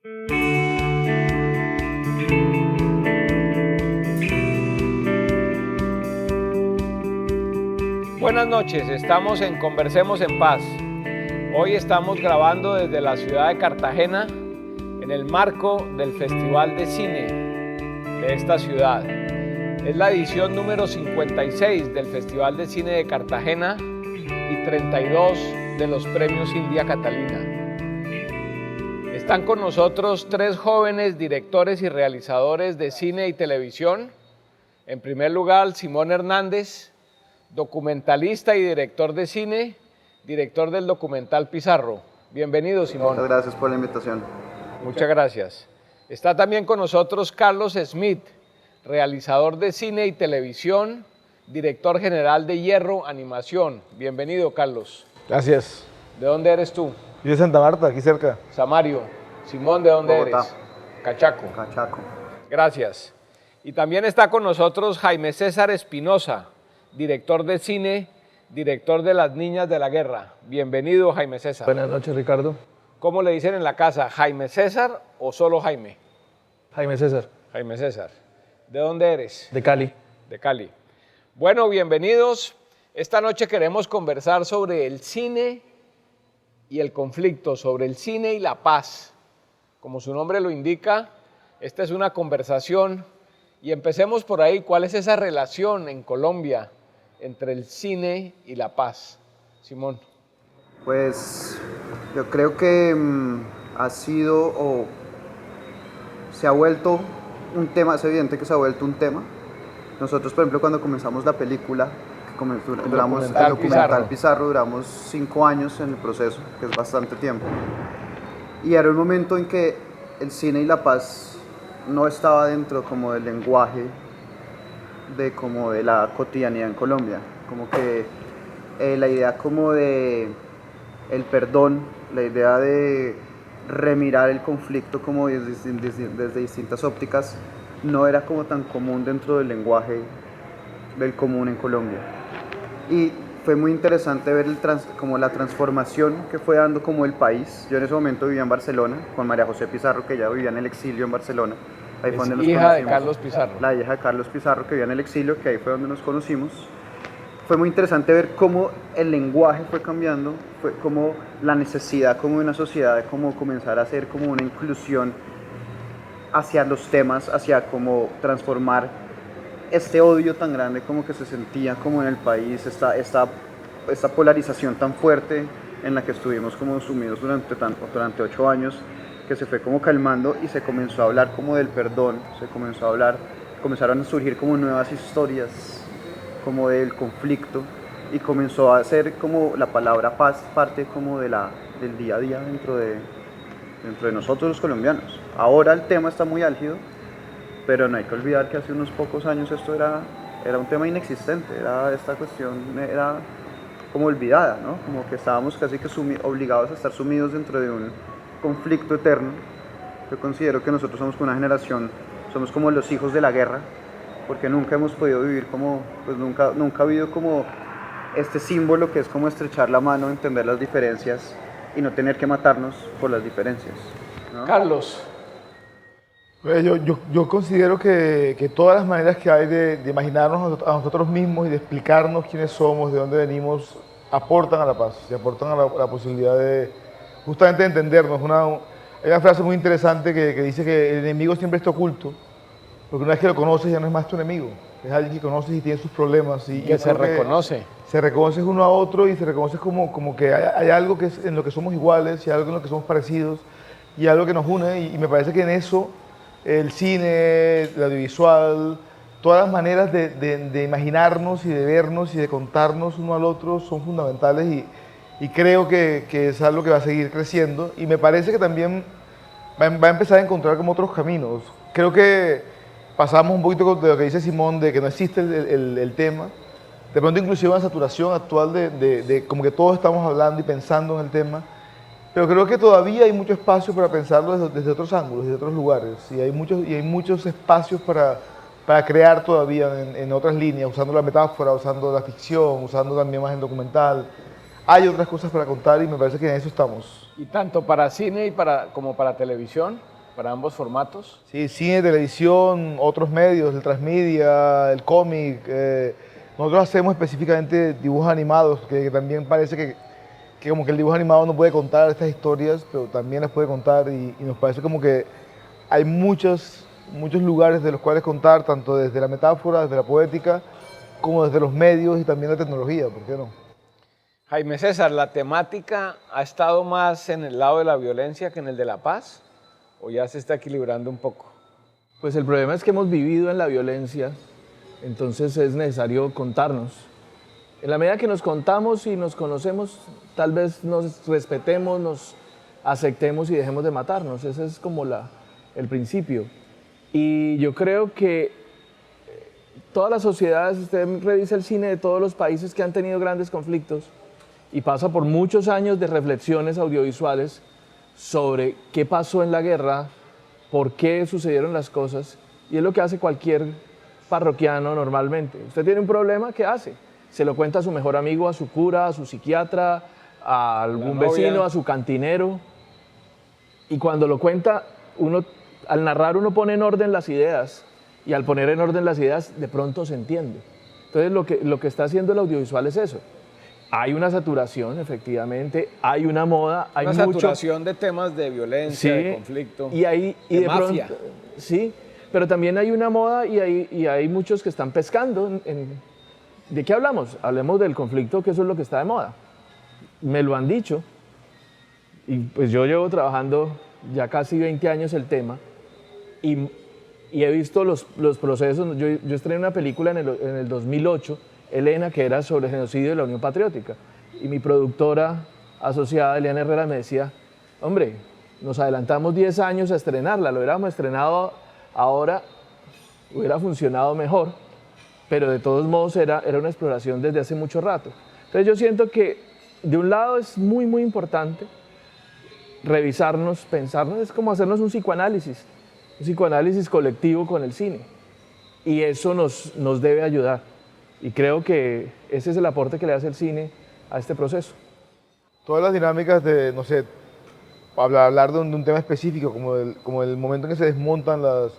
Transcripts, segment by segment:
Buenas noches, estamos en Conversemos en Paz. Hoy estamos grabando desde la ciudad de Cartagena en el marco del Festival de Cine de esta ciudad. Es la edición número 56 del Festival de Cine de Cartagena y 32 de los Premios India Catalina. Están con nosotros tres jóvenes directores y realizadores de cine y televisión. En primer lugar, Simón Hernández, documentalista y director de cine, director del documental Pizarro. Bienvenido, Simón. Muchas gracias por la invitación. Muchas gracias. Está también con nosotros Carlos Smith, realizador de cine y televisión, director general de Hierro Animación. Bienvenido, Carlos. Gracias. ¿De dónde eres tú? Yo de Santa Marta, aquí cerca. Samario. Simón, ¿de dónde Bogotá. eres? Cachaco. Cachaco. Gracias. Y también está con nosotros Jaime César Espinosa, director de cine, director de Las Niñas de la Guerra. Bienvenido, Jaime César. Buenas noches, Ricardo. ¿Cómo le dicen en la casa? ¿Jaime César o solo Jaime? Jaime César. Jaime César. ¿De dónde eres? De Cali. De Cali. Bueno, bienvenidos. Esta noche queremos conversar sobre el cine y el conflicto, sobre el cine y la paz. Como su nombre lo indica, esta es una conversación y empecemos por ahí. ¿Cuál es esa relación en Colombia entre el cine y la paz? Simón. Pues yo creo que ha sido o se ha vuelto un tema, es evidente que se ha vuelto un tema. Nosotros, por ejemplo, cuando comenzamos la película, duramos el documental Pizarro, duramos 5 años en el proceso, que es bastante tiempo. Y era un momento en que el cine y la paz no estaba dentro como del lenguaje de la cotidianidad en Colombia. Como que la idea como de el perdón, la idea de remirar el conflicto como desde distintas ópticas, no era como tan común dentro del lenguaje del común en Colombia. Y fue muy interesante ver como la transformación que fue dando como el país. Yo en ese momento vivía en Barcelona con María José Pizarro, que ya vivía en el exilio en Barcelona. Ahí fue donde nos hija de conocimos. Carlos Pizarro. La hija de Carlos Pizarro, que vivía en el exilio, que ahí fue donde nos conocimos. Fue muy interesante ver cómo el lenguaje fue cambiando, fue como la necesidad como de una sociedad de cómo comenzar a hacer como una inclusión hacia los temas, hacia cómo transformar este odio tan grande como que se sentía como en el país, esta polarización tan fuerte en la que estuvimos como sumidos durante 8 años, que se fue como calmando y se comenzó a hablar como del perdón, comenzaron a surgir como nuevas historias como del conflicto y comenzó a ser como la palabra paz parte como del día a día dentro de nosotros los colombianos. Ahora el tema está muy álgido, pero no hay que olvidar que hace unos pocos años esto era un tema inexistente, esta cuestión era como olvidada, ¿no? Como que estábamos casi que obligados a estar sumidos dentro de un conflicto eterno. Yo considero que nosotros somos una generación, somos como los hijos de la guerra, porque nunca hemos podido vivir como, pues nunca ha habido como este símbolo que es como estrechar la mano, entender las diferencias y no tener que matarnos por las diferencias, ¿no? Carlos. Yo considero que todas las maneras que hay de imaginarnos a nosotros mismos y de explicarnos quiénes somos, de dónde venimos, aportan a la paz y aportan a la posibilidad de justamente de entendernos. Hay una frase muy interesante que dice que el enemigo siempre está oculto, porque una vez que lo conoces ya no es más tu enemigo, es alguien que conoces y tiene sus problemas. Y que se reconoce. Se reconoce uno a otro y se reconoce como que hay algo que es en lo que somos iguales y algo en lo que somos parecidos y algo que nos une, y me parece que en eso el cine, el audiovisual, todas las maneras de imaginarnos y de vernos y de contarnos uno al otro son fundamentales, y creo que es algo que va a seguir creciendo, y me parece que también va a empezar a encontrar como otros caminos. Creo que pasamos un poquito de lo que dice Simón, de que no existe el tema, de pronto inclusive una saturación actual de como que todos estamos hablando y pensando en el tema, pero creo que todavía hay mucho espacio para pensarlo desde otros ángulos, desde otros lugares, y hay muchos espacios para crear todavía en otras líneas, usando la metáfora, usando la ficción, usando también más el documental. hay otras cosas para contar y me parece que en eso estamos. Y tanto para cine como para televisión, para ambos formatos. Sí, cine, televisión, otros medios, el transmedia, el cómic. Nosotros hacemos específicamente dibujos animados, que también parece que como que el dibujo animado no puede contar estas historias, pero también las puede contar y nos parece como que hay muchos lugares de los cuales contar, tanto desde la metáfora, desde la poética, como desde los medios y también la tecnología, ¿por qué no? Jaime César, ¿la temática ha estado más en el lado de la violencia que en el de la paz? ¿O ya se está equilibrando un poco? Pues el problema es que hemos vivido en la violencia, entonces es necesario contarnos. En la medida que nos contamos y nos conocemos, tal vez nos respetemos, nos aceptemos y dejemos de matarnos. Ese es como el principio. Y yo creo que todas las sociedades, usted revisa el cine de todos los países que han tenido grandes conflictos y pasa por muchos años de reflexiones audiovisuales sobre qué pasó en la guerra, por qué sucedieron las cosas, y es lo que hace cualquier parroquiano normalmente. Usted tiene un problema, ¿qué hace? Se lo cuenta a su mejor amigo, a su cura, a su psiquiatra, a algún vecino, a su cantinero, y cuando lo cuenta, al narrar uno pone en orden las ideas, y al poner en orden las ideas, de pronto se entiende. Entonces lo que está haciendo el audiovisual es eso. Hay una saturación, efectivamente, hay una moda, hay una saturación de temas de violencia, sí, de conflicto, de mafia. Pronto, sí, pero también hay una moda y hay muchos que están pescando. ¿De qué hablamos? Hablemos del conflicto, que eso es lo que está de moda. Me lo han dicho, y pues yo llevo trabajando ya casi 20 años el tema, y he visto los procesos. Yo estrené una película en el 2008, Elena, que era sobre el genocidio de la Unión Patriótica. Y mi productora asociada, Eliana Herrera, me decía, hombre, nos adelantamos 10 años a estrenarla, lo hubiéramos estrenado ahora, hubiera funcionado mejor, pero de todos modos era una exploración desde hace mucho rato. Entonces yo siento que de un lado es muy, muy importante revisarnos, pensarnos, es como hacernos un psicoanálisis colectivo con el cine. Y eso nos debe ayudar. Y creo que ese es el aporte que le hace el cine a este proceso. Todas las dinámicas de, no sé, hablar de un tema específico, como el momento en que se desmontan las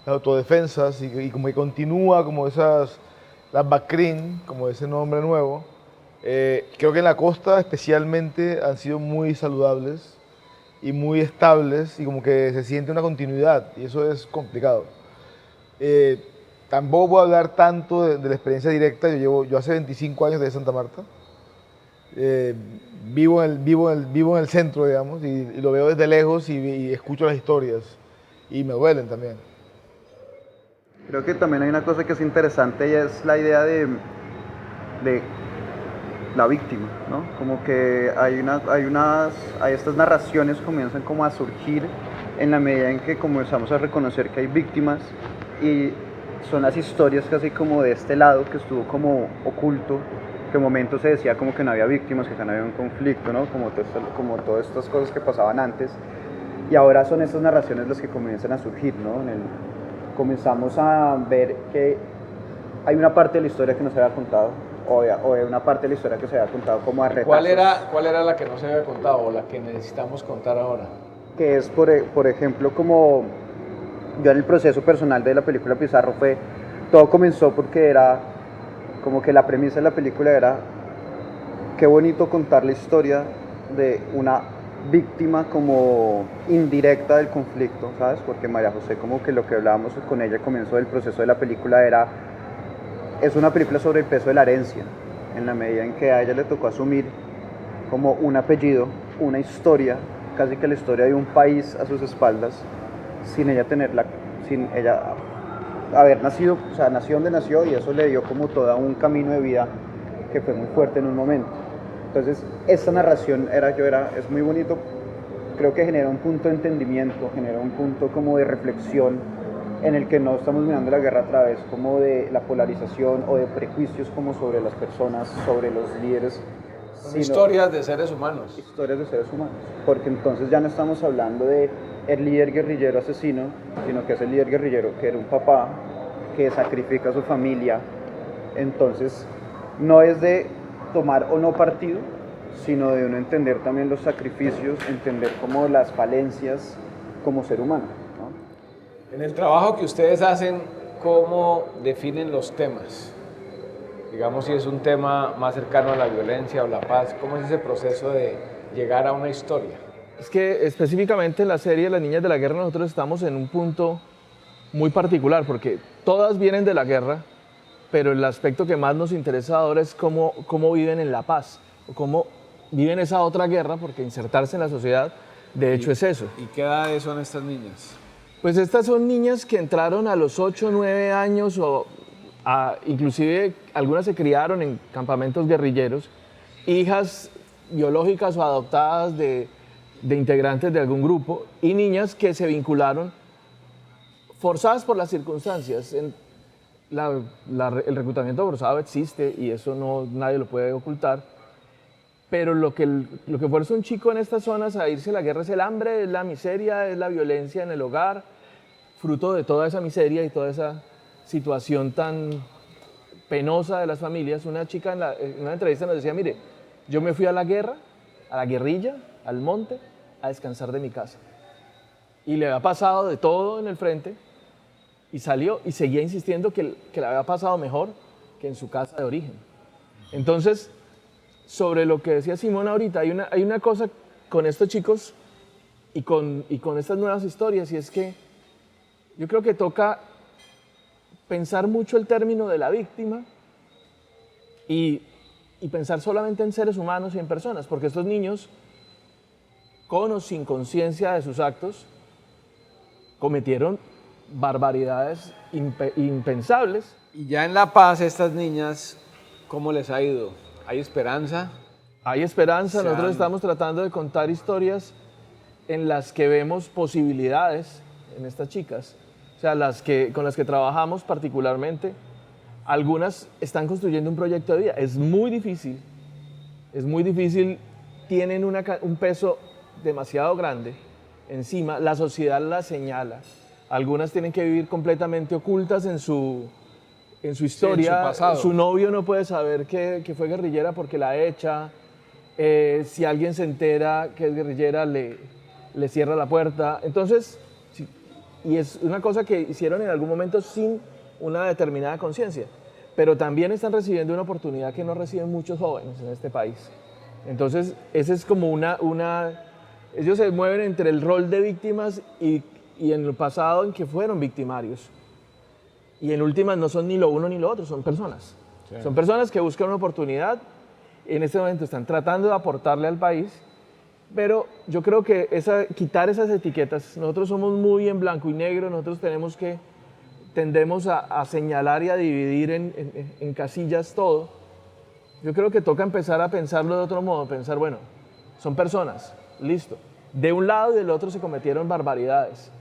autodefensas y como que continúa como las BACRIM, como ese nombre nuevo, creo que en la costa especialmente han sido muy saludables y muy estables y como que se siente una continuidad y eso es complicado. Tampoco puedo hablar tanto de la experiencia directa. Yo hace 25 años de Santa Marta. Vivo en el centro, digamos, y lo veo desde lejos y escucho las historias. Y me duelen también. Creo que también hay una cosa que es interesante y es la idea de la víctima, ¿no? Como que hay estas narraciones comienzan como a surgir en la medida en que comenzamos a reconocer que hay víctimas y son las historias casi como de este lado que estuvo como oculto, que en momentos se decía como que no había víctimas, que no había un conflicto, ¿no? Como todas estas cosas que pasaban antes. Y ahora son estas narraciones las que comienzan a surgir, ¿no? Comenzamos a ver que hay una parte de la historia que no se había contado, o hay una parte de la historia que se había contado como a retazos. ¿Cuál era la que no se había contado o la que necesitamos contar ahora? Que es, por ejemplo, como yo en el proceso personal de la película Pizarro todo comenzó porque era como que la premisa de la película era qué bonito contar la historia de una víctima como indirecta del conflicto, ¿sabes? Porque María José, como que lo que hablábamos con ella al comienzo del proceso de la película es una película sobre el peso de la herencia, en la medida en que a ella le tocó asumir como un apellido, una historia, casi que la historia de un país a sus espaldas, sin ella haber nacido, o sea, nació donde nació y eso le dio como todo un camino de vida que fue muy fuerte en un momento. Entonces, esta narración es muy bonito, creo que genera un punto de entendimiento, genera un punto como de reflexión en el que no estamos mirando la guerra a través como de la polarización o de prejuicios como sobre las personas, sobre los líderes. Son historias de seres humanos. Historias de seres humanos, porque entonces ya no estamos hablando de el líder guerrillero asesino, sino que es el líder guerrillero que era un papá que sacrifica a su familia. Entonces, no es de tomar o no partido, sino de uno entender también los sacrificios, entender como las falencias como ser humano, ¿no? En el trabajo que ustedes hacen, ¿cómo definen los temas? Digamos, si es un tema más cercano a la violencia o la paz, ¿cómo es ese proceso de llegar a una historia? Es que específicamente en la serie Las Niñas de la Guerra nosotros estamos en un punto muy particular porque todas vienen de la guerra, pero el aspecto que más nos interesa ahora es cómo viven en la paz, o cómo viven esa otra guerra, porque insertarse en la sociedad, de hecho, es eso. ¿Y qué edades son estas niñas? Pues estas son niñas que entraron a los 8 o 9 años, inclusive algunas se criaron en campamentos guerrilleros, hijas biológicas o adoptadas de integrantes de algún grupo, y niñas que se vincularon forzadas por las circunstancias. El reclutamiento forzado existe y eso nadie lo puede ocultar, pero lo que fuerza a un chico en estas zonas a irse a la guerra es el hambre, es la miseria, es la violencia en el hogar, fruto de toda esa miseria y toda esa situación tan penosa de las familias. Una chica en una entrevista nos decía, mire, yo me fui a la guerra, a la guerrilla, al monte, a descansar de mi casa. Y le había pasado de todo en el frente y salió y seguía insistiendo que le había pasado mejor que en su casa de origen. Entonces, sobre lo que decía Simón ahorita, hay una cosa con estos chicos y con estas nuevas historias, y es que yo creo que toca pensar mucho el término de la víctima y pensar solamente en seres humanos y en personas, porque estos niños, con o sin conciencia de sus actos, cometieron barbaridades impensables. Y ya en La Paz, estas niñas, ¿cómo les ha ido? ¿Hay esperanza? Hay esperanza, nosotros estamos tratando de contar historias en las que vemos posibilidades en estas chicas, o sea, con las que trabajamos particularmente. Algunas están construyendo un proyecto de vida, es muy difícil, tienen un peso demasiado grande encima, la sociedad las señala, algunas tienen que vivir completamente ocultas en su historia, sí, en su pasado. Su novio no puede saber que fue guerrillera porque la echa, si alguien se entera que es guerrillera le cierra la puerta, entonces, sí, y es una cosa que hicieron en algún momento sin una determinada conciencia, pero también están recibiendo una oportunidad que no reciben muchos jóvenes en este país. Entonces, ese es como ellos se mueven entre el rol de víctimas y en el pasado en que fueron victimarios. Y en últimas no son ni lo uno ni lo otro, son personas. Sí. Son personas que buscan una oportunidad, en este momento están tratando de aportarle al país, pero yo creo que quitar esas etiquetas, nosotros somos muy en blanco y negro, nosotros tendemos a señalar y a dividir en casillas todo. Yo creo que toca empezar a pensarlo de otro modo, pensar, bueno, son personas, listo. De un lado y del otro se cometieron barbaridades.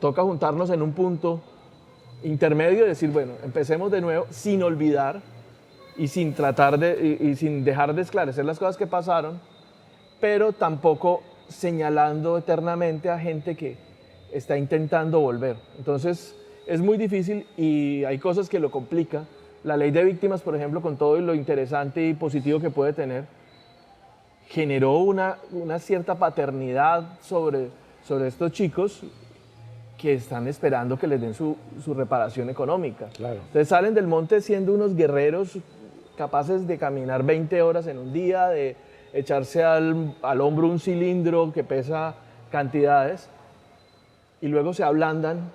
Toca juntarnos en un punto intermedio y decir, bueno, empecemos de nuevo sin olvidar y sin sin dejar de esclarecer las cosas que pasaron, pero tampoco señalando eternamente a gente que está intentando volver. Entonces, es muy difícil y hay cosas que lo complican. La ley de víctimas, por ejemplo, con todo lo interesante y positivo que puede tener, generó una cierta paternidad sobre estos chicos que están esperando que les den su reparación económica. Claro. Entonces salen del monte siendo unos guerreros capaces de caminar 20 horas en un día, de echarse al hombro un cilindro que pesa cantidades, y luego se ablandan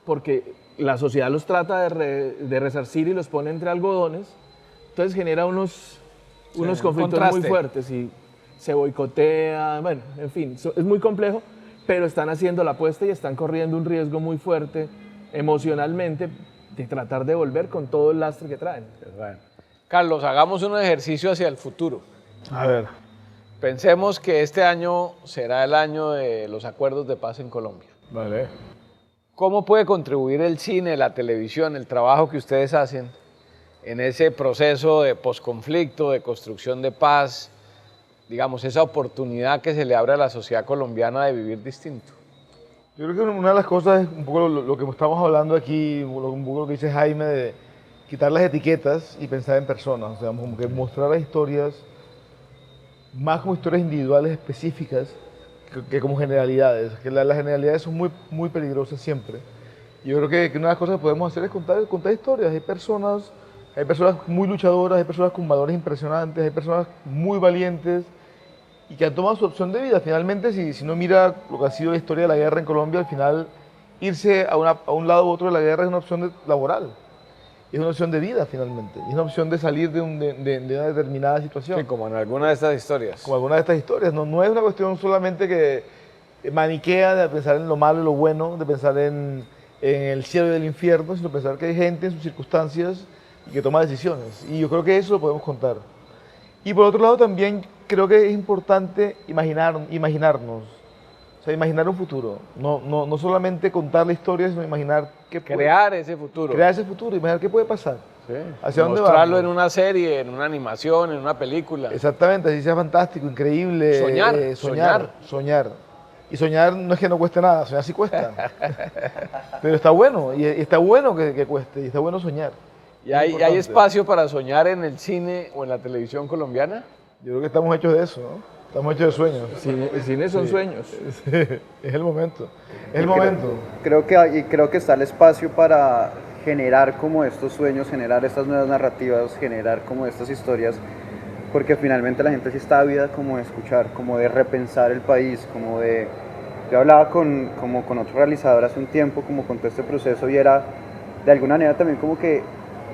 porque la sociedad los trata de resarcir y los pone entre algodones. Entonces genera unos conflictos muy fuertes y se boicotea, bueno, en fin, es muy complejo, pero están haciendo la apuesta y están corriendo un riesgo muy fuerte emocionalmente de tratar de volver con todo el lastre que traen. Bueno. Carlos, hagamos un ejercicio hacia el futuro. A ver. Pensemos que este año será el año de los acuerdos de paz en Colombia. Vale. ¿Cómo puede contribuir el cine, la televisión, el trabajo que ustedes hacen en ese proceso de posconflicto, de construcción de paz, digamos, esa oportunidad que se le abre a la sociedad colombiana de vivir distinto? Yo creo que una de las cosas es un poco lo que estamos hablando aquí, un poco lo que dice Jaime, de quitar las etiquetas y pensar en personas, o sea, como que mostrar las historias más como historias individuales específicas que como generalidades, que las generalidades son muy, muy peligrosas siempre. Yo creo que una de las cosas que podemos hacer es contar historias. Hay personas muy luchadoras, hay personas con valores impresionantes, hay personas muy valientes y que han tomado su opción de vida. Finalmente, si uno mira lo que ha sido la historia de la guerra en Colombia, al final irse a un lado u otro de la guerra es una opción laboral. Es una opción de vida, finalmente. Es una opción de salir de una determinada situación. Sí, como en alguna de estas historias. Como alguna de estas historias. No es una cuestión solamente que maniquea de pensar en lo malo y lo bueno, de pensar en el cielo y el infierno, sino pensar que hay gente en sus circunstancias y que toma decisiones. Y yo creo que eso lo podemos contar. Y por otro lado también creo que es importante imaginarnos. O sea, imaginar un futuro. No solamente contar la historia, sino imaginar crear ese futuro. Crear ese futuro, imaginar qué puede pasar. Sí. ¿Hacia dónde mostrarlo vamos? en una serie, en una animación, en una película. Exactamente, así sea fantástico, increíble. Soñar. Y soñar no es que no cueste nada, soñar sí cuesta. Pero está bueno, y está bueno que cueste, y está bueno soñar. ¿Y hay espacio para soñar en el cine o en la televisión colombiana? Yo creo que estamos hechos de eso, ¿no? Estamos hechos de sueños. El cine son sueños. Sí, es el momento. Es el momento. Creo que está el espacio para generar como estos sueños, generar estas nuevas narrativas, generar como estas historias, porque finalmente la gente sí está ávida como de escuchar, como de repensar el país, como de... Yo hablaba con otro realizador hace un tiempo, como con todo este proceso, y era de alguna manera también como que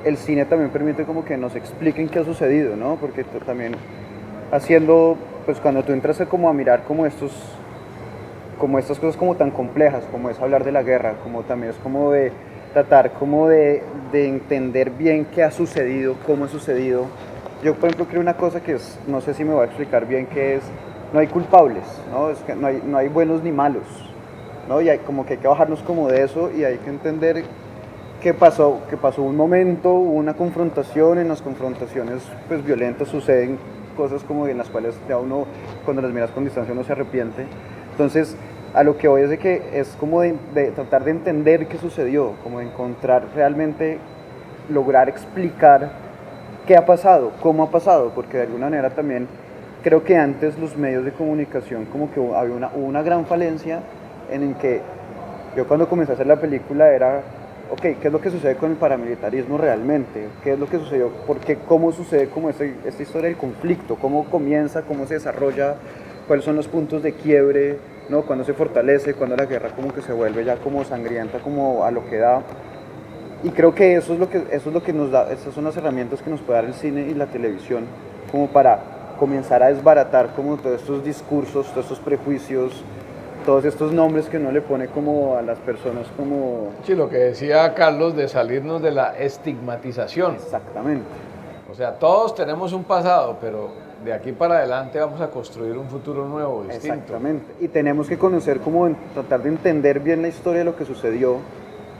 el cine también permite como que nos expliquen qué ha sucedido, ¿no? Porque también haciendo, pues cuando tú entras como a mirar como estas cosas como tan complejas, como es hablar de la guerra, como también es como de tratar como de entender bien qué ha sucedido, cómo ha sucedido. Yo, por ejemplo, creo una cosa que es, no sé si me voy a explicar bien, que es, no hay culpables, ¿no? Es que no hay buenos ni malos, ¿no? Y hay como que hay que bajarnos como de eso y hay que entender qué pasó un momento, hubo una confrontación, en las confrontaciones pues violentas suceden cosas como en las cuales ya uno, cuando las miras con distancia, uno se arrepiente. Entonces, a lo que voy es de que es como de tratar de entender qué sucedió, como de encontrar realmente, lograr explicar qué ha pasado, cómo ha pasado, porque de alguna manera también creo que antes los medios de comunicación como que hubo una gran falencia en que yo cuando comencé a hacer la película era, ok, ¿qué es lo que sucede con el paramilitarismo realmente? ¿Qué es lo que sucedió? ¿Cómo sucede como esta historia del conflicto? ¿Cómo comienza? ¿Cómo se desarrolla? ¿Cuáles son los puntos de quiebre? ¿No? ¿Cuándo se fortalece? ¿Cuándo la guerra como que se vuelve ya como sangrienta, como a lo que da? Y creo que eso es lo que nos da, esas son las herramientas que nos puede dar el cine y la televisión, como para comenzar a desbaratar como todos estos discursos, todos estos prejuicios, todos estos nombres que uno le pone como a las personas como... Sí, lo que decía Carlos de salirnos de la estigmatización. Exactamente. O sea, todos tenemos un pasado, pero de aquí para adelante vamos a construir un futuro nuevo, distinto. Exactamente. Y tenemos que conocer como tratar de entender bien la historia de lo que sucedió,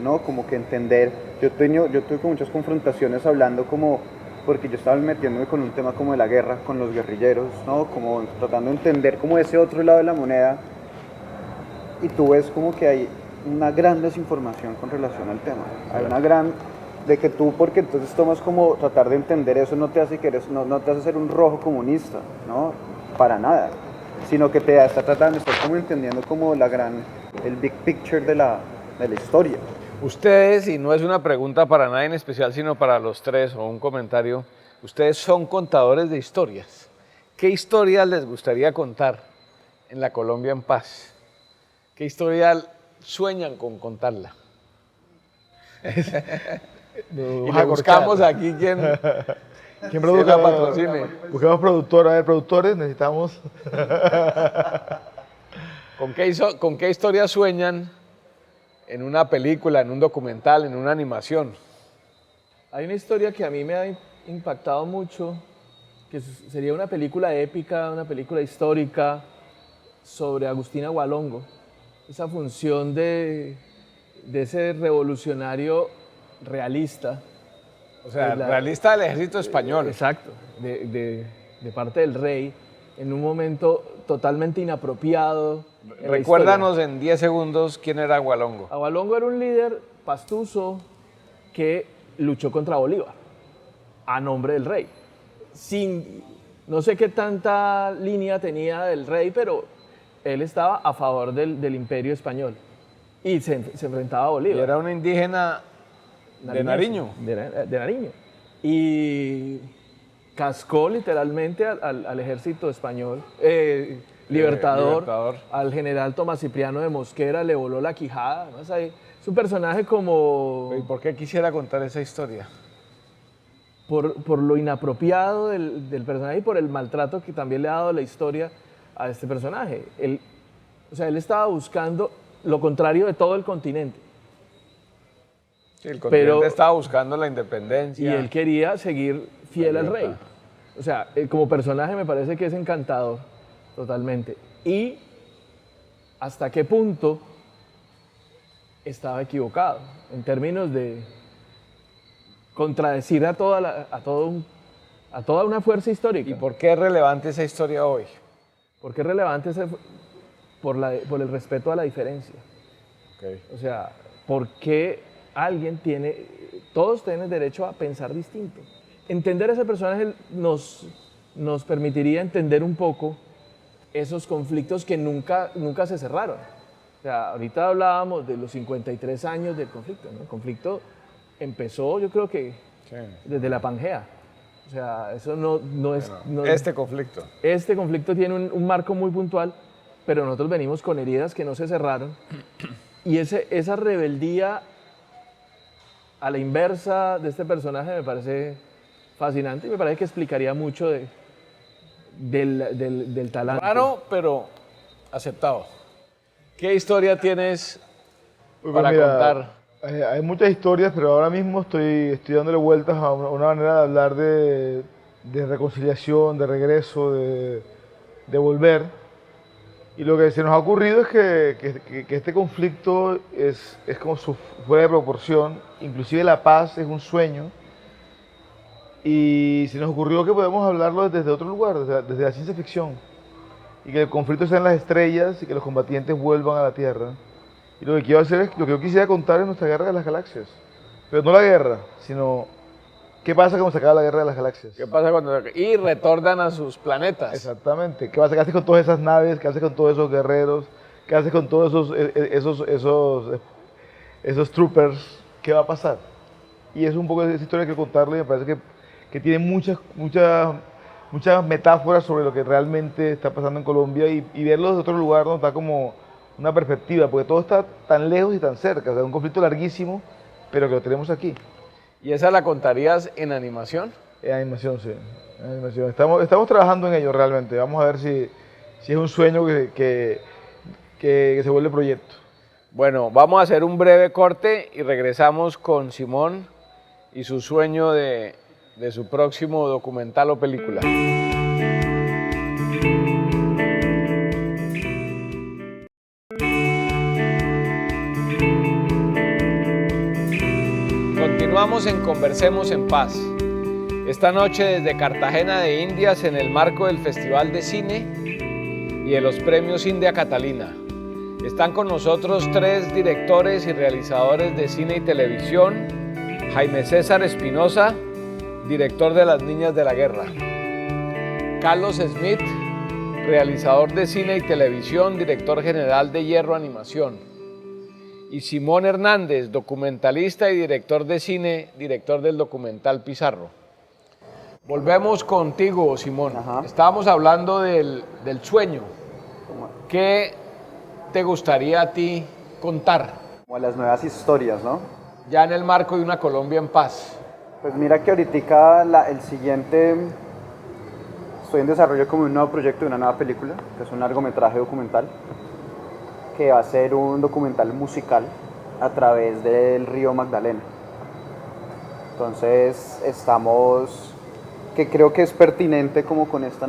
¿no? Como que entender, yo tuve con muchas confrontaciones hablando como, porque yo estaba metiéndome con un tema como de la guerra, con los guerrilleros, ¿no? Como tratando de entender como ese otro lado de la moneda, y tú ves como que hay una gran desinformación con relación al tema, hay una gran, de que tú, porque entonces tomas como tratar de entender eso, no te hace no te hace ser un rojo comunista, ¿no? Para nada, sino que te está tratando, estás como entendiendo como el big picture de la historia. Ustedes, y no es una pregunta para nadie en especial, sino para los tres, o un comentario, ustedes son contadores de historias. ¿Qué historias les gustaría contar en la Colombia en paz? ¿Qué historia sueñan con contarla? Y le buscamos aquí quien la patrocine. Buscamos productores, a ver, productores, necesitamos... ¿Con qué historia sueñan en una película, en un documental, en una animación? Hay una historia que a mí me ha impactado mucho, que sería una película épica, una película histórica sobre Agustín Agualongo. Esa función de ese revolucionario realista. O sea, realista del ejército español. Exacto, de parte del rey, en un momento totalmente inapropiado. Recuérdanos en 10 segundos quién era Agualongo. Agualongo era un líder pastuso que luchó contra Bolívar a nombre del rey, sin No sé qué tanta línea tenía del rey, pero él estaba a favor del imperio español y se enfrentaba a Y Bolívar. era un indígena de Nariño. De Nariño. Y cascó literalmente al ejército español, libertador, al general Tomás Cipriano de Mosquera, le voló la quijada. ¿No? O sea, es un personaje como... ¿Y por qué quisiera contar esa historia? Por lo inapropiado del personaje y por el maltrato que también le ha dado la historia a este personaje. Él estaba buscando lo contrario de todo el continente. Sí, el continente estaba buscando la independencia. Y él quería seguir fiel al rey. O sea, como personaje me parece que es encantador, totalmente. Y hasta qué punto estaba equivocado en términos de contradecir a toda una fuerza histórica. ¿Y por qué es relevante esa historia hoy? ¿Por qué es relevante? Por el respeto a la diferencia. Okay. O sea, ¿por qué todos tienen derecho a pensar distinto? Entender a ese personaje nos permitiría entender un poco esos conflictos que nunca se cerraron. O sea, ahorita hablábamos de los 53 años del conflicto, ¿no? El conflicto empezó, yo creo que desde la Pangea. O sea, eso no es... Este conflicto. Este conflicto tiene un marco muy puntual, pero nosotros venimos con heridas que no se cerraron. Y esa rebeldía a la inversa de este personaje me parece fascinante y me parece que explicaría mucho del talante. Raro, pero aceptado. ¿Qué historia tienes Pues para mira, contar? Hay muchas historias, pero ahora mismo estoy dándole vueltas a una manera de hablar de reconciliación, de regreso, de volver. Y lo que se nos ha ocurrido es que este conflicto es como fuera de proporción, inclusive la paz es un sueño. Y se nos ocurrió que podemos hablarlo desde otro lugar, desde la ciencia ficción. Y que el conflicto sea en las estrellas y que los combatientes vuelvan a la Tierra. Y lo que quiero hacer es, lo que yo quisiera contar es nuestra guerra de las galaxias. Pero no la guerra, sino qué pasa cuando se acaba la guerra de las galaxias. ¿Qué pasa cuando... Y retornan a sus planetas? Exactamente. ¿Qué haces con todas esas naves? ¿Qué haces con todos esos guerreros? ¿Qué haces con todos esos troopers? ¿Qué va a pasar? Y es un poco de esa historia que contarle y me parece que tiene muchas metáforas sobre lo que realmente está pasando en Colombia y verlo desde otro lugar nos da como una perspectiva, porque todo está tan lejos y tan cerca, o sea, un conflicto larguísimo, pero que lo tenemos aquí. ¿Y esa la contarías en animación? En animación, sí. En animación. Estamos trabajando en ello realmente. Vamos a ver si es un sueño que se vuelve proyecto. Bueno, vamos a hacer un breve corte y regresamos con Simón y su sueño de su próximo documental o película. Continuamos en Conversemos en Paz. Esta noche desde Cartagena de Indias en el marco del Festival de Cine y de los Premios India Catalina. Están con nosotros 3 directores y realizadores de cine y televisión. Jaime César Espinosa, director de Las Niñas de la Guerra. Carlos Smith, realizador de cine y televisión, director general de Hierro Animación. Y Simón Hernández, documentalista y director de cine, director del documental Pizarro. Volvemos contigo, Simón. Ajá. Estábamos hablando del sueño. ¿Qué te gustaría a ti contar? Como las nuevas historias, ¿no? Ya en el marco de una Colombia en paz. Pues mira que ahorita el siguiente, estoy en desarrollo como un nuevo proyecto de una nueva película, que es un largometraje documental, que va a ser un documental musical a través del río Magdalena. Entonces que creo que es pertinente como con esta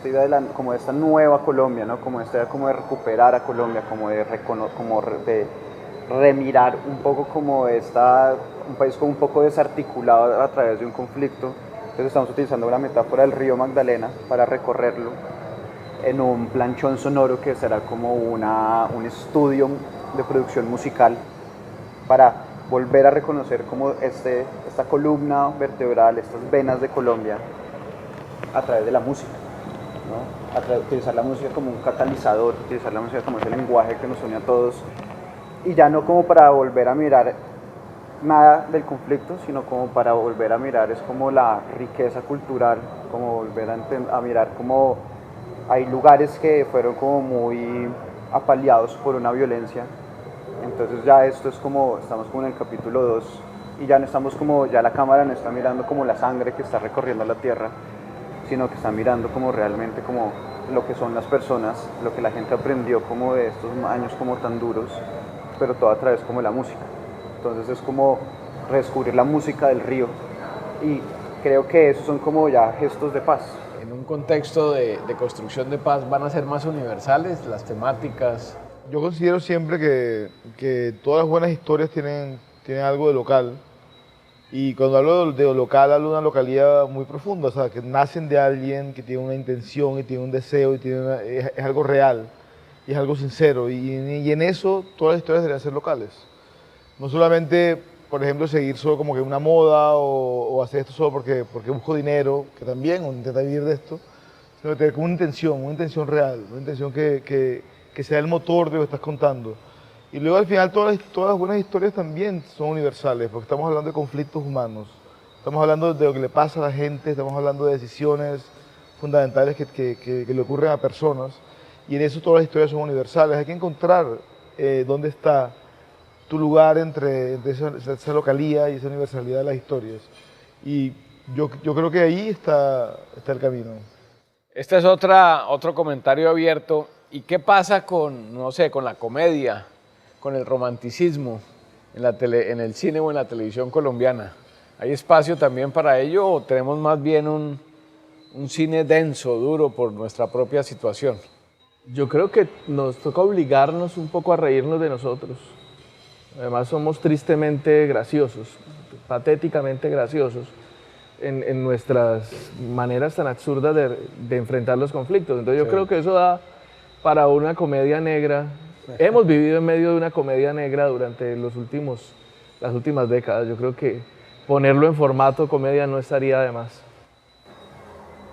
idea de esta nueva Colombia, ¿no? Como esta idea como de recuperar a Colombia, como de remirar un poco como un país como un poco desarticulado a través de un conflicto. Entonces estamos utilizando la metáfora del río Magdalena para recorrerlo en un planchón sonoro que será como un estudio de producción musical para volver a reconocer como esta columna vertebral, estas venas de Colombia a través de la música, ¿no? Utilizar la música como un catalizador, utilizar la música como ese lenguaje que nos une a todos, y ya no como para volver a mirar nada del conflicto, sino como para volver a mirar, es como la riqueza cultural, como volver a mirar como hay lugares que fueron como muy apaleados por una violencia. Entonces ya esto es como, estamos como en el capítulo 2 y ya no estamos como, ya la cámara no está mirando como la sangre que está recorriendo la tierra, sino que está mirando como realmente como lo que son las personas, lo que la gente aprendió como de estos años como tan duros, pero todo a través como de la música. Entonces es como redescubrir la música del río y creo que esos son como ya gestos de paz. En un contexto de construcción de paz, ¿van a ser más universales las temáticas? Yo considero siempre que todas las buenas historias tienen algo de local. Y cuando hablo de local, hablo de una localidad muy profunda, o sea, que nacen de alguien que tiene una intención y tiene un deseo y es algo real y es algo sincero. Y en eso todas las historias deberían ser locales. No solamente, por ejemplo, seguir solo como que una moda o hacer esto solo porque busco dinero, que también, o intentar vivir de esto, sino tener como una intención real, una intención que sea el motor de lo que estás contando. Y luego al final todas las buenas historias también son universales, porque estamos hablando de conflictos humanos, estamos hablando de lo que le pasa a la gente, estamos hablando de decisiones fundamentales que le ocurren a personas, y en eso todas las historias son universales. Hay que encontrar dónde está tu lugar entre esa localía y esa universalidad de las historias. Y yo creo que ahí está el camino. Este es otro comentario abierto. ¿Y qué pasa con, no sé, con la comedia, con el romanticismo en el cine o en la televisión colombiana? ¿Hay espacio también para ello o tenemos más bien un cine denso, duro por nuestra propia situación? Yo creo que nos toca obligarnos un poco a reírnos de nosotros. Además somos tristemente graciosos, patéticamente graciosos en nuestras maneras tan absurdas de enfrentar los conflictos. Entonces yo creo que eso da para una comedia negra. Hemos vivido en medio de una comedia negra durante las últimas décadas. Yo creo que ponerlo en formato comedia no estaría de más.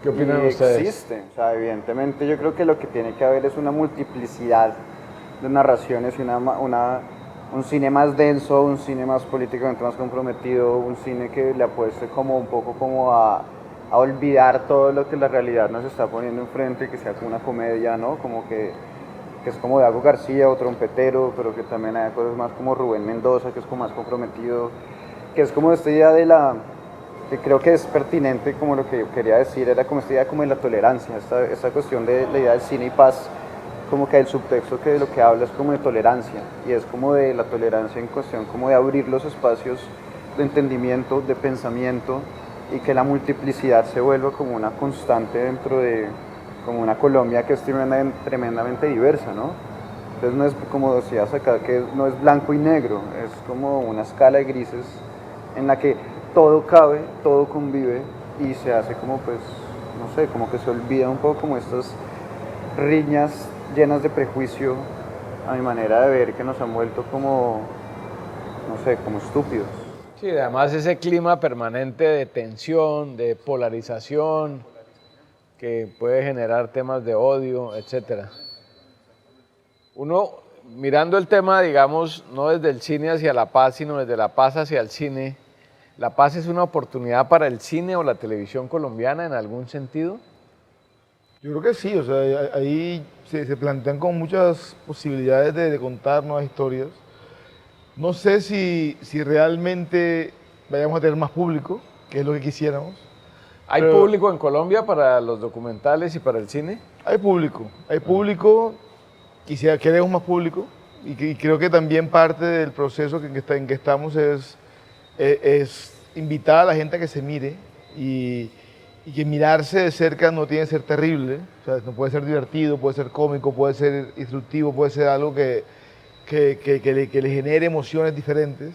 ¿Qué opinan ustedes? Existe, o sea, evidentemente yo creo que lo que tiene que haber es una multiplicidad de narraciones y un cine más denso, un cine más políticamente más comprometido, un cine que le apueste como un poco como a olvidar todo lo que la realidad nos está poniendo enfrente y que sea como una comedia, ¿no? Como que es como Dago García o trompetero, pero que también hay cosas más como Rubén Mendoza, que es como más comprometido, que es como esta idea que creo que es pertinente, como lo que yo quería decir, era como esta idea como de la tolerancia, esta cuestión de la idea del cine y paz, como que el subtexto que de lo que habla es como de tolerancia, y es como de la tolerancia en cuestión, como de abrir los espacios de entendimiento, de pensamiento, y que la multiplicidad se vuelva como una constante dentro de como una Colombia que es tremendamente diversa, ¿no? Entonces no es, como decías acá, que no es blanco y negro, es como una escala de grises en la que todo cabe, todo convive y se hace como pues, no sé, como que se olvida un poco como estas riñas llenas de prejuicio, a mi manera de ver, que nos han vuelto como, no sé, como estúpidos. Sí, además ese clima permanente de tensión, de polarización, que puede generar temas de odio, etc. Uno, mirando el tema, digamos, no desde el cine hacia la paz, sino desde la paz hacia el cine, ¿la paz es una oportunidad para el cine o la televisión colombiana en algún sentido? Yo creo que sí, o sea, ahí se plantean con muchas posibilidades de contar nuevas historias. No sé si realmente vayamos a tener más público, que es lo que quisiéramos. ¿Hay público en Colombia para los documentales y para el cine? Hay público, queremos más público y creo que también parte del proceso en que estamos es invitar a la gente a que se mire y que mirarse de cerca no tiene que ser terrible, o sea, no puede ser divertido, puede ser cómico, puede ser instructivo, puede ser algo que le genere emociones diferentes,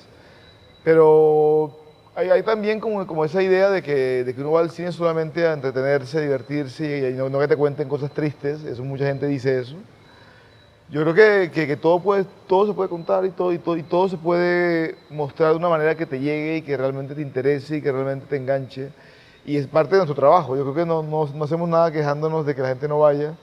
pero hay también como esa idea de que uno va al cine solamente a entretenerse, a divertirse y no que te cuenten cosas tristes, eso mucha gente dice eso. Yo creo que todo se puede contar y todo se puede mostrar de una manera que te llegue y que realmente te interese y que realmente te enganche y es parte de nuestro trabajo. Yo creo que no hacemos nada quejándonos de que la gente no vaya.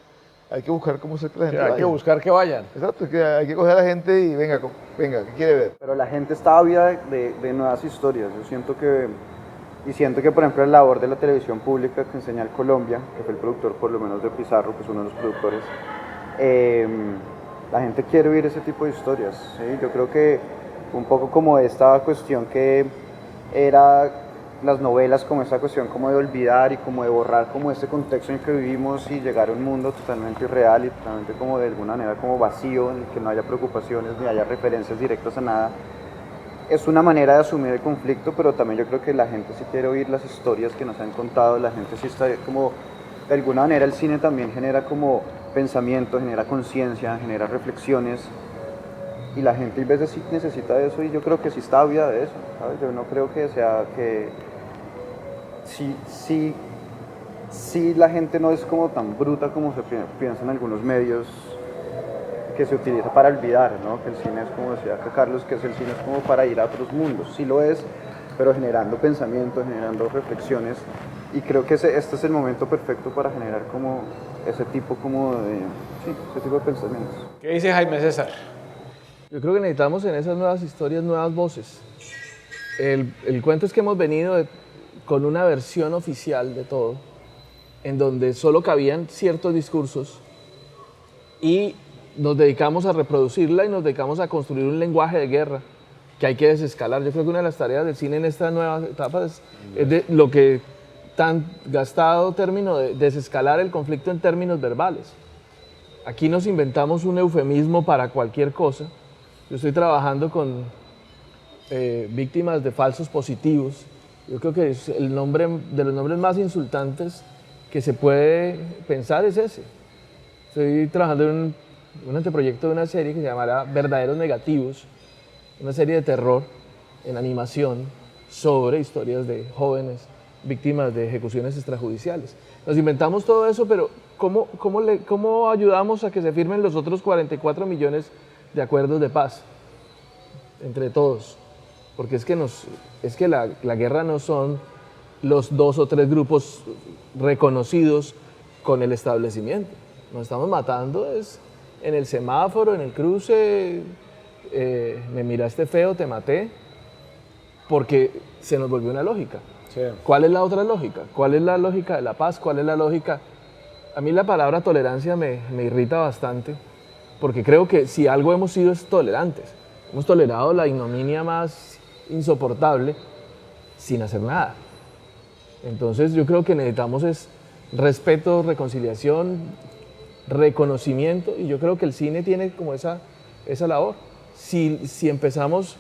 Hay que buscar cómo hacer que la gente vaya. Hay que buscar que vayan. Exacto, es que hay que coger a la gente y venga, ¿qué quiere ver? Pero la gente está ávida de nuevas historias. Yo siento que, por ejemplo, la labor de la televisión pública que Señal Colombia, que fue el productor por lo menos de Pizarro, que es uno de los productores, la gente quiere oír ese tipo de historias, ¿sí? Yo creo que un poco como esta cuestión que era las novelas, como esta cuestión como de olvidar y como de borrar como este contexto en el que vivimos y llegar a un mundo totalmente irreal y totalmente como de alguna manera como vacío, en el que no haya preocupaciones ni haya referencias directas a nada. Es una manera de asumir el conflicto, pero también yo creo que la gente sí quiere oír las historias que nos han contado, la gente sí está como, de alguna manera el cine también genera como pensamiento, genera conciencia, genera reflexiones, y la gente a veces sí necesita de eso, y yo creo que sí está ávida de eso, ¿sabes? Yo no creo que sea que sí la gente no es como tan bruta como se piensa en algunos medios, que se utiliza para olvidar, ¿no? Que el cine es, como decía acá Carlos, que el cine es como para ir a otros mundos. Sí lo es, pero generando pensamientos, generando reflexiones, y creo que este es el momento perfecto para generar como ese tipo de pensamientos. ¿Qué dice Jaime César? Yo creo que necesitamos en esas nuevas historias nuevas voces. El cuento es que hemos venido con una versión oficial de todo, en donde solo cabían ciertos discursos, y nos dedicamos a reproducirla y nos dedicamos a construir un lenguaje de guerra que hay que desescalar. Yo creo que una de las tareas del cine en esta nueva etapa es de lo que tan gastado término de desescalar el conflicto en términos verbales. Aquí nos inventamos un eufemismo para cualquier cosa. Yo estoy trabajando con víctimas de falsos positivos. Yo creo que es el nombre de los nombres más insultantes que se puede pensar es ese. Estoy trabajando en un anteproyecto de una serie que se llamará Verdaderos Negativos, una serie de terror en animación sobre historias de jóvenes víctimas de ejecuciones extrajudiciales. Nos inventamos todo eso, pero ¿cómo ayudamos a que se firmen los otros 44 millones de acuerdos de paz entre todos? Porque es que la guerra no son los 2 o 3 grupos reconocidos con el establecimiento. Nos estamos matando es en el semáforo, en el cruce, me miraste feo, te maté, porque se nos volvió una lógica. Sí. ¿Cuál es la otra lógica? ¿Cuál es la lógica de la paz? ¿Cuál es la lógica? A mí la palabra tolerancia me irrita bastante, porque creo que si algo hemos sido es tolerantes. Hemos tolerado la ignominia más insoportable sin hacer nada. Entonces yo creo que necesitamos es respeto, reconciliación, reconocimiento, y yo creo que el cine tiene como esa labor. Si empezamos,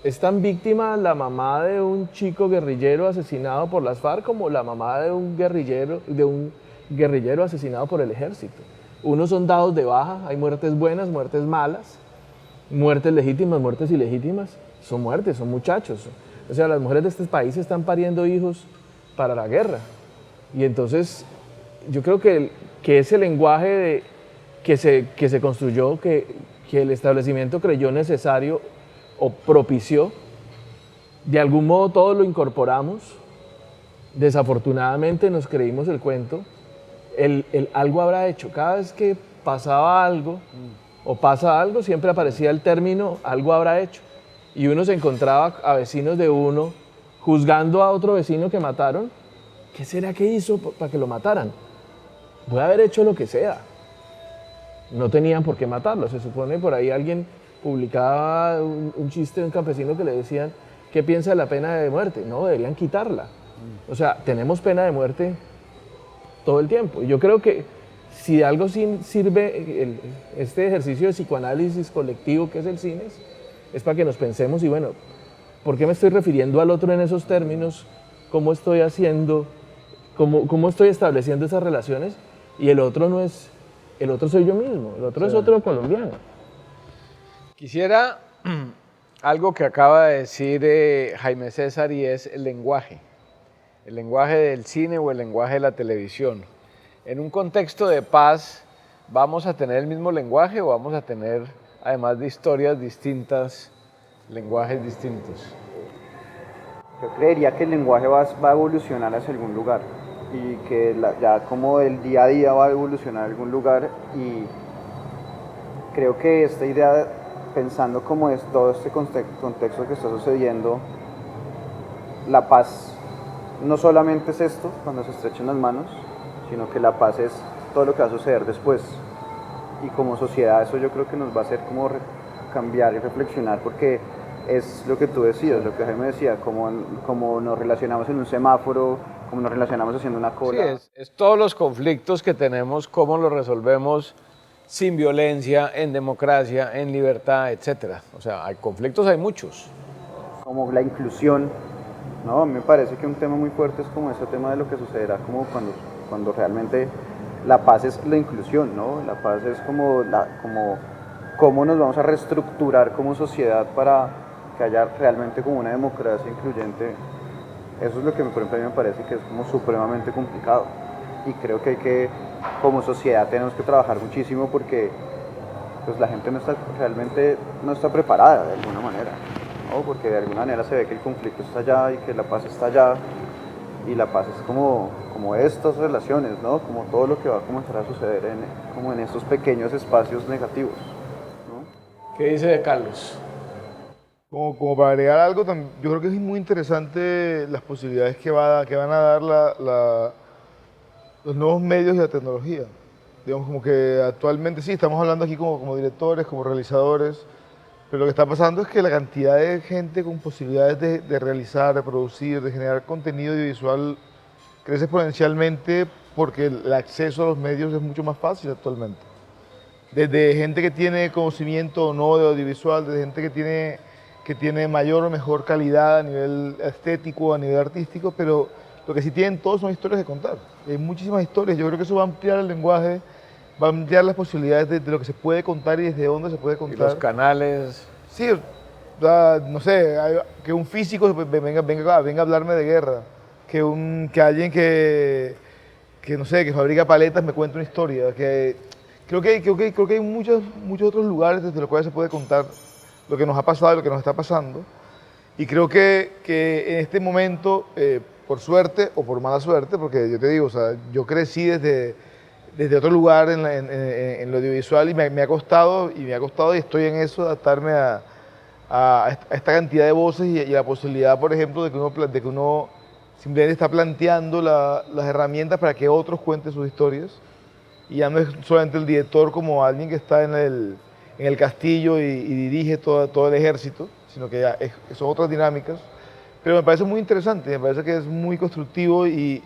es tan víctima la mamá de un chico guerrillero asesinado por las FARC como la mamá de un guerrillero asesinado por el ejército. Unos son dados de baja, hay muertes buenas, muertes malas, muertes legítimas, muertes ilegítimas, son muertes, son muchachos. O sea, las mujeres de este país están pariendo hijos para la guerra. Y entonces yo creo que ese lenguaje que se construyó, que el establecimiento creyó necesario o propició, de algún modo todos lo incorporamos. Desafortunadamente nos creímos el cuento. El algo habrá hecho. Cada vez que pasaba algo o pasa algo, siempre aparecía el término algo habrá hecho. Y uno se encontraba a vecinos de uno juzgando a otro vecino que mataron. ¿Qué será que hizo para que lo mataran? Puede haber hecho lo que sea. No tenían por qué matarlo. Se supone por ahí alguien publicaba un chiste de un campesino que le decían, ¿qué piensa de la pena de muerte? No, deberían quitarla. O sea, tenemos pena de muerte todo el tiempo. Y yo creo que si de algo sirve este ejercicio de psicoanálisis colectivo que es el cine, es para que nos pensemos y bueno, ¿por qué me estoy refiriendo al otro en esos términos? ¿Cómo estoy haciendo? ¿Cómo estoy estableciendo esas relaciones? Y el otro no es, el otro soy yo mismo, el otro es otro colombiano. Quisiera algo que acaba de decir Jaime César, y es el lenguaje del cine o el lenguaje de la televisión. En un contexto de paz, ¿vamos a tener el mismo lenguaje o vamos a tener, además de historias distintas, lenguajes distintos? Yo creería que el lenguaje va a evolucionar hacia algún lugar y que ya como el día a día va a evolucionar a algún lugar y creo que esta idea, pensando como es todo este contexto que está sucediendo, la paz no solamente es esto, cuando se estrechen las manos, sino que la paz es todo lo que va a suceder después. Y como sociedad eso yo creo que nos va a hacer como cambiar y reflexionar, porque es lo que tú decías, lo que Jaime decía, como nos relacionamos en un semáforo, como nos relacionamos haciendo una cola. Sí, es todos los conflictos que tenemos, cómo los resolvemos sin violencia, en democracia, en libertad, etcétera. O sea, hay conflictos, hay muchos. Como la inclusión, ¿no? A mí me parece que un tema muy fuerte es como ese tema de lo que sucederá como cuando realmente la paz es la inclusión, ¿no? La paz es como cómo nos vamos a reestructurar como sociedad para que haya realmente como una democracia incluyente. Eso es lo que por ejemplo a mí me parece que es como supremamente complicado y creo que como sociedad tenemos que trabajar muchísimo porque pues la gente realmente no está preparada de alguna manera, ¿no? Porque de alguna manera se ve que el conflicto está allá y que la paz está allá y la paz es como estas relaciones, ¿no? Como todo lo que va a comenzar a suceder como en estos pequeños espacios negativos, ¿no? ¿Qué dice de Carlos? Como para agregar algo, yo creo que es muy interesante las posibilidades que van a dar los nuevos medios y la tecnología. Digamos, como que actualmente sí, estamos hablando aquí como directores, como realizadores, pero lo que está pasando es que la cantidad de gente con posibilidades de realizar, de producir, de generar contenido audiovisual crece exponencialmente porque el acceso a los medios es mucho más fácil actualmente. Desde gente que tiene conocimiento o no de audiovisual, desde gente que tiene mayor o mejor calidad a nivel estético, a nivel artístico, pero lo que sí tienen todos son historias de contar. Hay muchísimas historias, yo creo que eso va a ampliar el lenguaje, va a ampliar las posibilidades de lo que se puede contar y desde dónde se puede contar. Y los canales. Sí, no sé, que un físico venga a hablarme de guerra, que alguien que, no sé, que fabrica paletas me cuente una historia, creo que hay muchos otros lugares desde los cuales se puede contar lo que nos ha pasado y lo que nos está pasando. Y creo que en este momento, por suerte o por mala suerte, porque yo te digo, o sea, yo crecí desde otro lugar en lo audiovisual y me ha costado y estoy en eso, adaptarme a esta cantidad de voces y la posibilidad, por ejemplo, de que uno simplemente está planteando las herramientas para que otros cuenten sus historias. Y ya no es solamente el director como alguien que está en el castillo y dirige todo el ejército, sino que ya son otras dinámicas. Pero me parece muy interesante, me parece que es muy constructivo y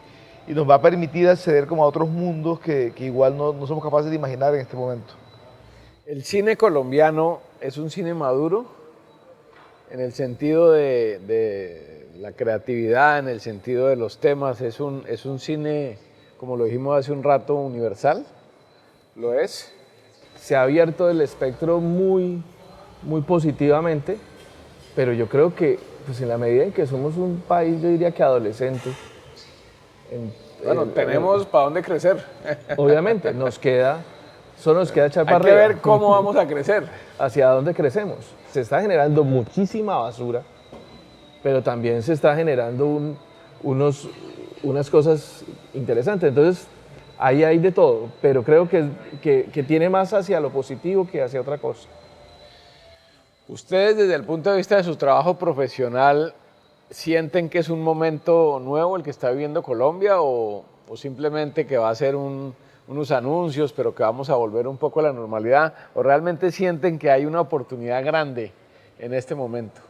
nos va a permitir acceder como a otros mundos que igual no somos capaces de imaginar en este momento. El cine colombiano es un cine maduro en el sentido de la creatividad, en el sentido de los temas. Es un cine, como lo dijimos hace un rato, universal. ¿Lo es? Se ha abierto el espectro muy positivamente, pero yo creo que pues en la medida en que somos un país, yo diría que adolescente. Bueno, tenemos para dónde crecer. Obviamente, solo nos queda echar para Hay que arriba. ver cómo vamos a crecer. Hacia dónde crecemos. Se está generando muchísima basura, pero también se está generando unas cosas interesantes. Entonces, ahí hay de todo, pero creo que tiene más hacia lo positivo que hacia otra cosa. ¿Ustedes desde el punto de vista de su trabajo profesional sienten que es un momento nuevo el que está viviendo Colombia o simplemente que va a ser unos anuncios pero que vamos a volver un poco a la normalidad o realmente sienten que hay una oportunidad grande en este momento?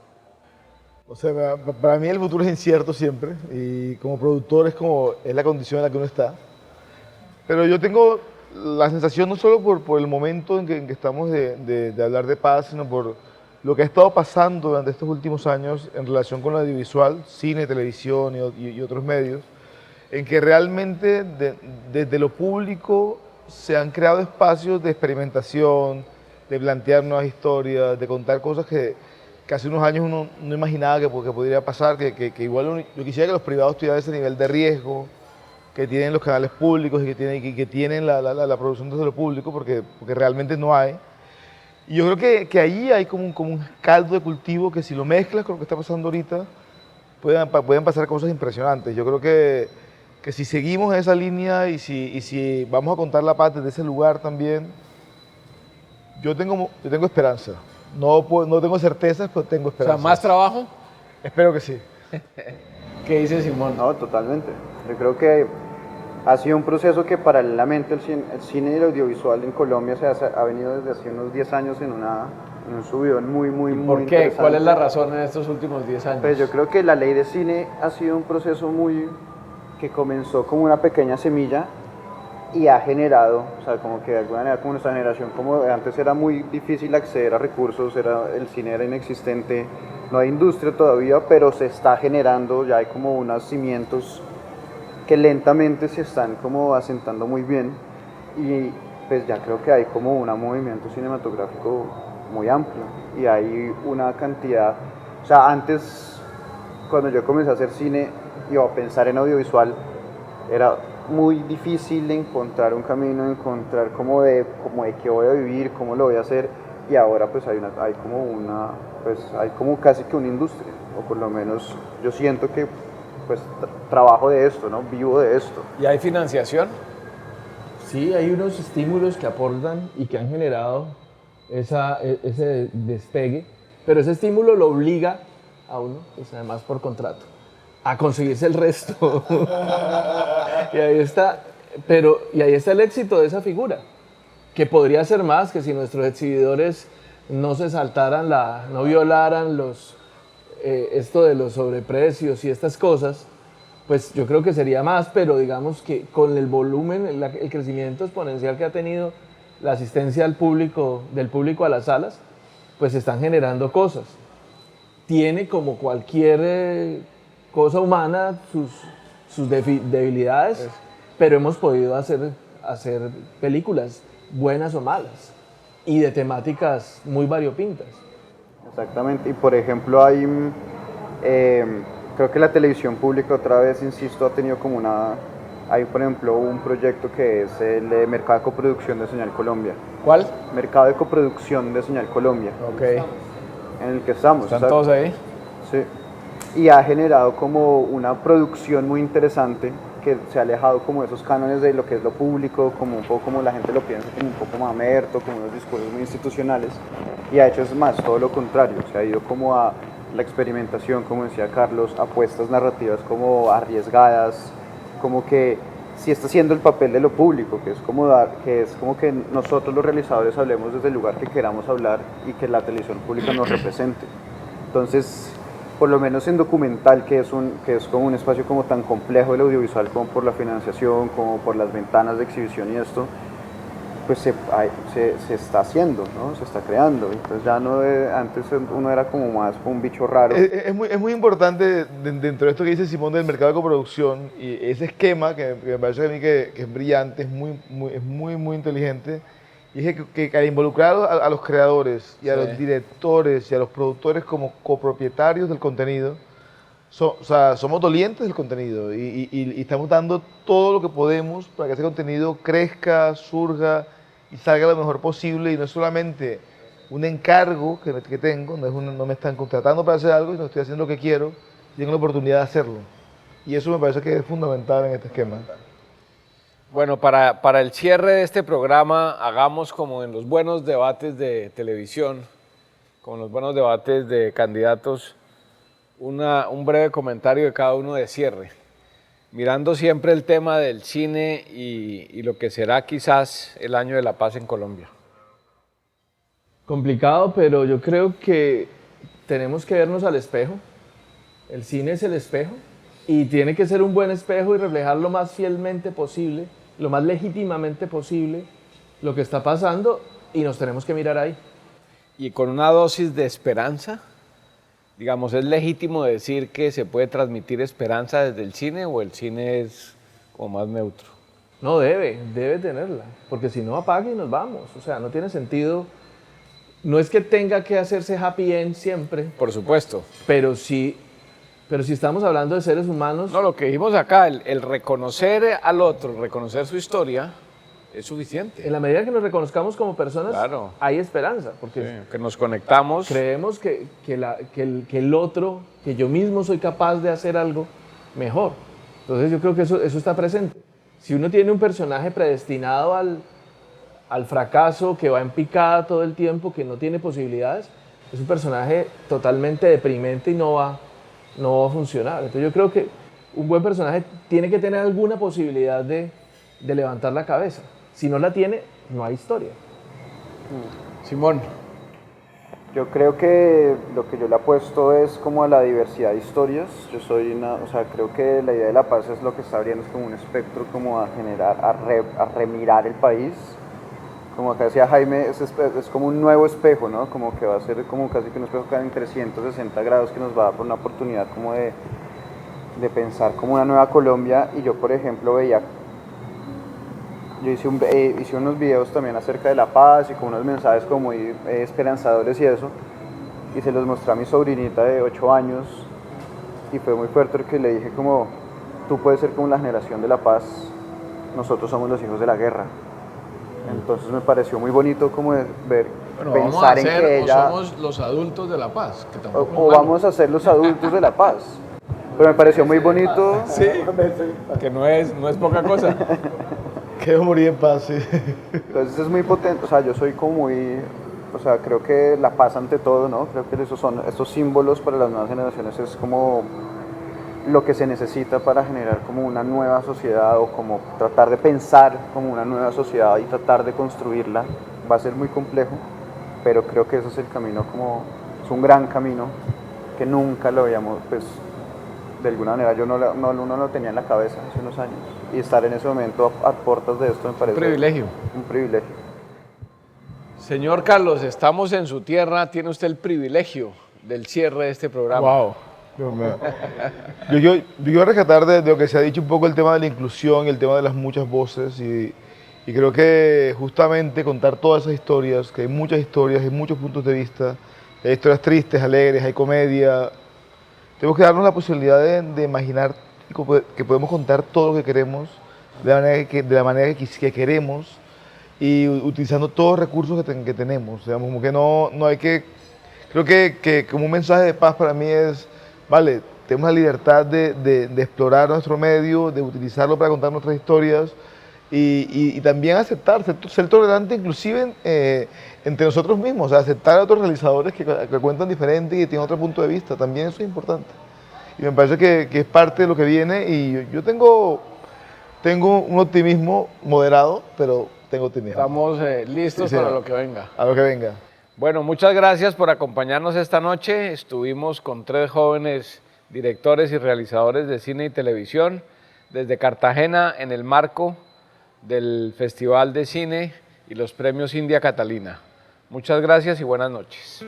O sea, para mí el futuro es incierto siempre y como productor es la condición en la que uno está. Pero yo tengo la sensación no solo por el momento en que estamos de hablar de paz, sino por lo que ha estado pasando durante estos últimos años en relación con lo audiovisual, cine, televisión y otros medios, en que realmente desde lo público se han creado espacios de experimentación, de plantear nuevas historias, de contar cosas que hace unos años uno no imaginaba que podría pasar, que igual yo quisiera que los privados tuvieran ese nivel de riesgo que tienen los canales públicos y que tienen la producción desde lo público, porque realmente no hay. Y yo creo que ahí hay como un caldo de cultivo que si lo mezclas con lo que está pasando ahorita, pueden pasar cosas impresionantes. Yo creo que si seguimos esa línea y si vamos a contar la paz desde ese lugar también, yo tengo esperanza. No tengo certezas, pero tengo O sea, esperanza. ¿más trabajo? Espero que sí. ¿Qué dice Simón? No, totalmente. Yo creo que ha sido un proceso que paralelamente el cine y el audiovisual en Colombia ha venido desde hace unos 10 años en un subidón muy ¿Por qué? interesante. ¿Cuál es la razón en estos últimos 10 años? Pues yo creo que la ley de cine ha sido un proceso que comenzó como una pequeña semilla y ha generado, o sea, como que de alguna manera como nuestra generación, como antes era muy difícil acceder a recursos, el cine era inexistente, no hay industria todavía, pero se está generando, ya hay como unos cimientos que lentamente se están como asentando muy bien y pues ya creo que hay como un movimiento cinematográfico muy amplio y hay una cantidad, o sea, antes cuando yo comencé a hacer cine y a pensar en audiovisual era muy difícil encontrar un camino, encontrar como de qué voy a vivir, cómo lo voy a hacer y ahora pues hay como casi que una industria o por lo menos yo siento que pues trabajo de esto, ¿no? Vivo de esto. ¿Y hay financiación? Sí, hay unos estímulos que aportan y que han generado ese despegue, pero ese estímulo lo obliga a uno, pues además por contrato, a conseguirse el resto. Y ahí está el éxito de esa figura, que podría ser más, que si nuestros exhibidores no se saltaran, no violaran esto de los sobreprecios y estas cosas, pues yo creo que sería más, pero digamos que con el volumen, el crecimiento exponencial que ha tenido la asistencia del público a las salas, pues se están generando cosas. Tiene, como cualquier cosa humana, sus debilidades, pero hemos podido hacer películas buenas o malas y de temáticas muy variopintas. Exactamente, y por ejemplo creo que la televisión pública otra vez, insisto, ha tenido como hay por ejemplo un proyecto que es el de Mercado de Coproducción de Señal Colombia. ¿Cuál? Mercado de Coproducción de Señal Colombia, Ok. en el que estamos. ¿Están ¿sabes? todos ahí? Sí, y ha generado como una producción muy interesante que se ha alejado como de esos cánones de lo que es lo público, como un poco como la gente lo piensa, como un poco mamerto, como unos discursos muy institucionales, y ha hecho es más, todo lo contrario, se ha ido como a la experimentación, como decía Carlos, apuestas narrativas como arriesgadas, como que sí está haciendo el papel de lo público, que es como que nosotros los realizadores hablemos desde el lugar que queramos hablar y que la televisión pública nos represente. Entonces, por lo menos en documental, que es como un espacio como tan complejo del audiovisual, como por la financiación, como por las ventanas de exhibición y esto, pues se está haciendo, ¿no? Se está creando. Entonces ya antes uno era como más un bicho raro. Es muy importante dentro de esto que dice Simón del mercado de coproducción y ese esquema que me parece a mí que es brillante, es muy inteligente. Y es que al involucrar a los creadores y a los directores y a los productores como copropietarios del contenido, o sea, somos dolientes del contenido y estamos dando todo lo que podemos para que ese contenido crezca, surja y salga lo mejor posible y no es solamente un encargo que tengo, no me están contratando para hacer algo, sino estoy haciendo lo que quiero y tengo la oportunidad de hacerlo. Y eso me parece que es fundamental en este esquema. Bueno, para el cierre de este programa, hagamos como en los buenos debates de televisión, como en los buenos debates de candidatos, un breve comentario de cada uno de cierre, mirando siempre el tema del cine y lo que será quizás el año de la paz en Colombia. Complicado, pero yo creo que tenemos que vernos al espejo. El cine es el espejo y tiene que ser un buen espejo y reflejar lo más fielmente posible, lo más legítimamente posible lo que está pasando y nos tenemos que mirar ahí. Y con una dosis de esperanza, digamos, ¿es legítimo decir que se puede transmitir esperanza desde el cine o el cine es como más neutro? No, debe tenerla, porque si no apague y nos vamos, o sea, no tiene sentido. No es que tenga que hacerse happy end siempre. Por supuesto. Pero si estamos hablando de seres humanos... No, lo que dijimos acá, el reconocer al otro, reconocer su historia, es suficiente. En la medida que nos reconozcamos como personas, Claro. hay esperanza, porque Sí, que nos conectamos. creemos que el otro, que yo mismo soy capaz de hacer algo mejor. Entonces yo creo que eso está presente. Si uno tiene un personaje predestinado al fracaso, que va en picada todo el tiempo, que no tiene posibilidades, es un personaje totalmente deprimente y no va a funcionar. Entonces yo creo que un buen personaje tiene que tener alguna posibilidad de levantar la cabeza. Si no la tiene, no hay historia. Simón, Yo creo que lo que yo le apuesto es como a la diversidad de historias. Yo soy o sea, creo que la idea de la paz es lo que está abriendo, es como un espectro como a generar, a remirar el país. Como acá decía Jaime, es como un nuevo espejo, ¿no? Como que va a ser como casi que un espejo cada en 360 grados que nos va a dar una oportunidad como de pensar como una nueva Colombia. Y yo, por ejemplo, yo hice unos videos también acerca de la paz y con unos mensajes como muy esperanzadores y eso, y se los mostré a mi sobrinita de 8 años, y fue muy fuerte porque le dije como, tú puedes ser como la generación de la paz, nosotros somos los hijos de la guerra. Entonces me pareció muy bonito como pensar en que ella... somos los adultos de la paz, que O, tampoco o vamos a ser los adultos de la paz. Pero me pareció muy bonito. Sí, que no es poca cosa. Quiero morir en paz, sí. Entonces es muy potente, o sea, yo soy como muy, o sea, creo que la paz ante todo, ¿no? Creo que estos símbolos para las nuevas generaciones es como lo que se necesita para generar como una nueva sociedad, o como tratar de pensar como una nueva sociedad y tratar de construirla. Va a ser muy complejo, pero creo que ese es el camino, como es un gran camino que nunca lo habíamos, pues de alguna manera uno no lo tenía en la cabeza hace unos años, y estar en ese momento a puertas de esto me parece Privilegio. un privilegio. Señor Carlos, estamos en su tierra, tiene usted el privilegio del cierre de este programa. Wow. Dios mío. Yo quiero rescatar de lo que se ha dicho un poco el tema de la inclusión y el tema de las muchas voces, y creo que justamente contar todas esas historias, que hay muchas historias, hay muchos puntos de vista, hay historias tristes, alegres, hay comedia. Tenemos que darnos la posibilidad de imaginar que podemos contar todo lo que queremos de la manera que queremos, y utilizando todos los recursos que tenemos. Digamos, como que no hay que... Creo que como un mensaje de paz para mí es, vale, tenemos la libertad de explorar nuestro medio, de utilizarlo para contar nuestras historias, y también aceptar, ser tolerante inclusive entre nosotros mismos, o sea, aceptar a otros realizadores que cuentan diferente y que tienen otro punto de vista, también eso es importante. Y me parece que es parte de lo que viene, y yo tengo un optimismo moderado, pero tengo optimismo. Estamos listos Sí, para señor. lo que venga. A lo que venga. Bueno, muchas gracias por acompañarnos esta noche. Estuvimos con 3 jóvenes directores y realizadores de cine y televisión desde Cartagena en el marco del Festival de Cine y los Premios India Catalina. Muchas gracias y buenas noches.